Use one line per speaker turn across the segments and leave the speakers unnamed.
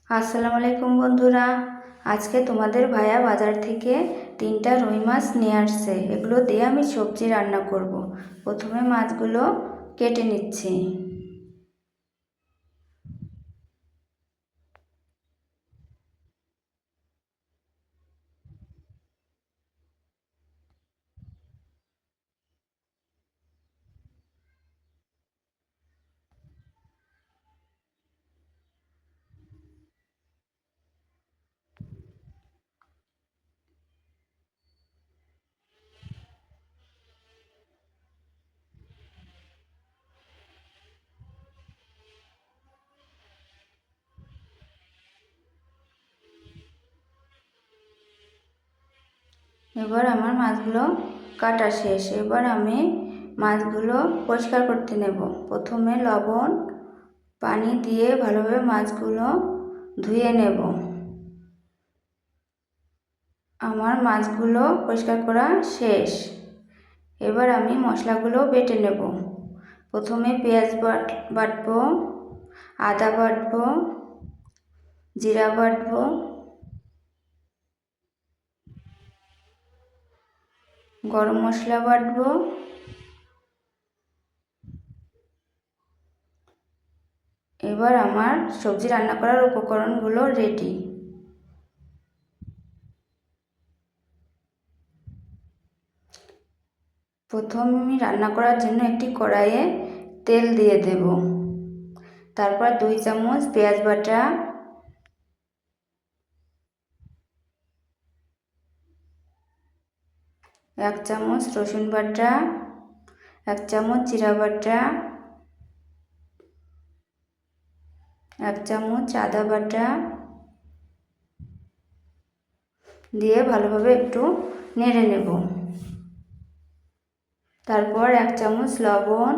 আসসালামু আলাইকুম বন্ধুরা। আজকে তোমাদের ভাইয়া বাজার থেকে 3টা রুই মাছ নিয়ে আসছে। এগুলো দিয়ে আমি সবজি রান্না করব। প্রথমে মাছগুলো কেটে নিচ্ছি। এবার আমার মাছগুলো কাটা শেষ। এবার আমি মাছগুলো পরিষ্কার করতে নেব। প্রথমে লবণ পানি দিয়ে ভালোভাবে মাছগুলো ধুয়ে নেব। আমার মাছগুলো পরিষ্কার করা শেষ। এবার আমি মশলাগুলো বেটে নেব। প্রথমে পেঁয়াজ বাটবো, আদা বাটবো, জিরা বাটবো, গরম মশলা বাটবো, এবার আমার সবজি রান্না করার উপকরণগুলো রেডি। প্রথম আমি রান্না করার জন্য একটি কড়াইয়ে তেল দিয়ে দেব। তারপর 2 চামচ পেঁয়াজ বাটা, 1 চামচ রসুন বাটা, 1 চামচ জিরা বাটা, 1 চামচ আদা বাটা দিয়ে ভালোভাবে একটু নেড়ে নেব। তারপর 1 চামচ লবণ,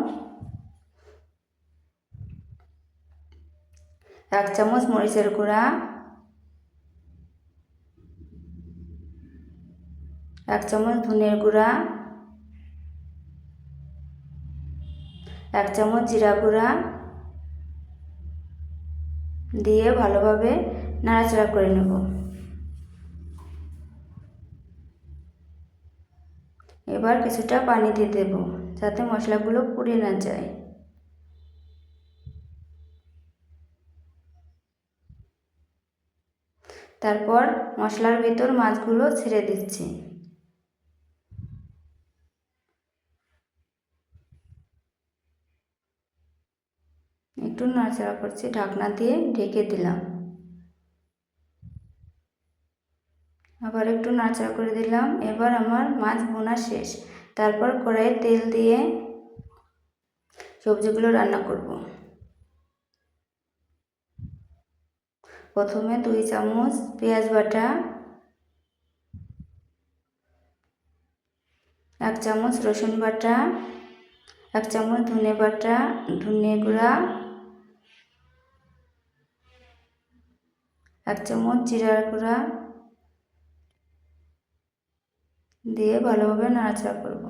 1 চামচ মরিচের গুঁড়া, 1 চামচ ধনের গুঁড়া, 1 চামচ জিরা গুঁড়া দিয়ে ভালোভাবে নাড়াচাড়া করে নেব। এবার কিছুটা পানি দিয়ে দেব যাতে মশলাগুলো পুড়ে না যায়। তারপর মশলার ভিতর মাছগুলো ছেড়ে দিচ্ছি। একটু নাড়াচাড়া করছি, ঢাকনা দিয়ে ঢেকে দিলাম। আবার একটু নাড়াচাড়া করে দিলাম। এবার আমার মাছ ভুনা শেষ। তারপর কড়াইয়ে তেল দিয়ে সবজিগুলো রান্না করব। প্রথমে 2 চামচ পেঁয়াজ বাটা, 1 চামচ রসুন বাটা, 1 চামচ ধনে বাটা, ধনে গুঁড়া, 1 চামচ জিরার গুঁড়া দিয়ে ভালোভাবে নাড়াচাড়া করব।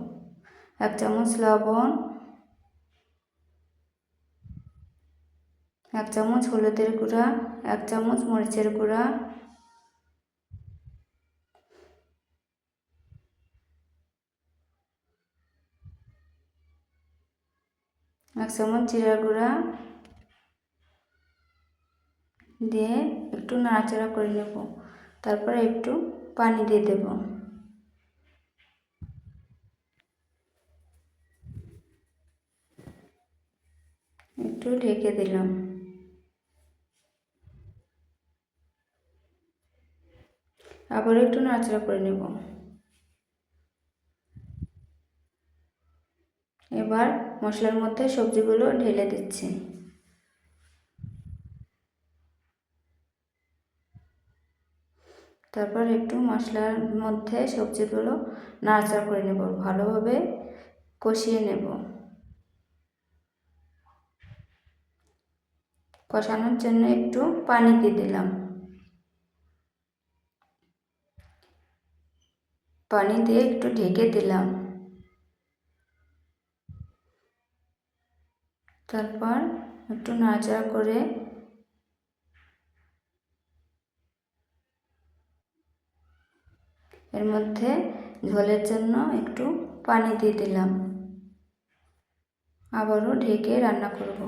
1 চামচ লবণ, 1 চামচ হলুদের গুঁড়া, 1 চামচ মরিচের গুঁড়া, 1 চামচ জিরার গুঁড়া দিয়ে একটু নাড়াচাড়া করে নেব। তারপরে একটু পানি দিয়ে দেব। একটু ঢেকে দিলাম। আবার একটু নাড়াচাড়া করে নেব। এবার মশলার মধ্যে সবজিগুলো ঢেলে দিচ্ছি। তারপর একটু মশলার মধ্যে সবজিগুলো নাড়াচাড়া করে নেব, ভালোভাবে কষিয়ে নেব। কষানোর জন্য একটু পানি দিয়ে দিলাম। পানি দিয়ে একটু ঢেকে দিলাম। তারপর একটু নাড়াচাড়া করে এর মধ্যে ঝোলের জন্য একটু পানি দিয়ে দিলাম। আবারও ঢেকে রান্না করব।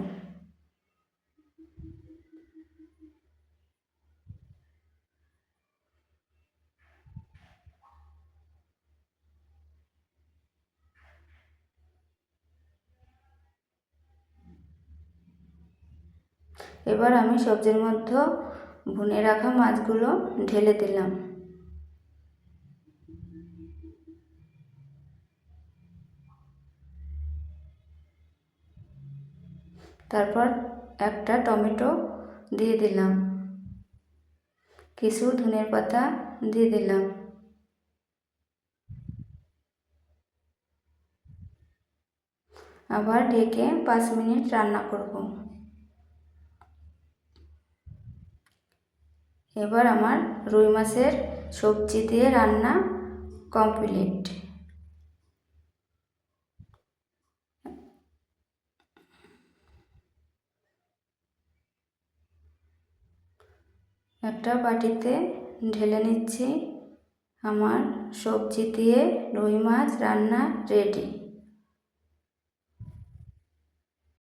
এবার আমি সবজির মধ্যে ভুনে রাখা মাছগুলো ঢেলে দিলাম। তারপর একটা টমেটো দিয়ে দিলাম, কিছু ধনের পাতা দিয়ে দিলাম। আবার ঢেকে 5 মিনিট রান্না করব। এবার আমার রুই মাছের সবজি দিয়ে রান্না কমপ্লিট। একটা বাটিতে ঢেলে নিচ্ছি। আমার সবজি দিয়ে রুই মাছ রান্না রেডি।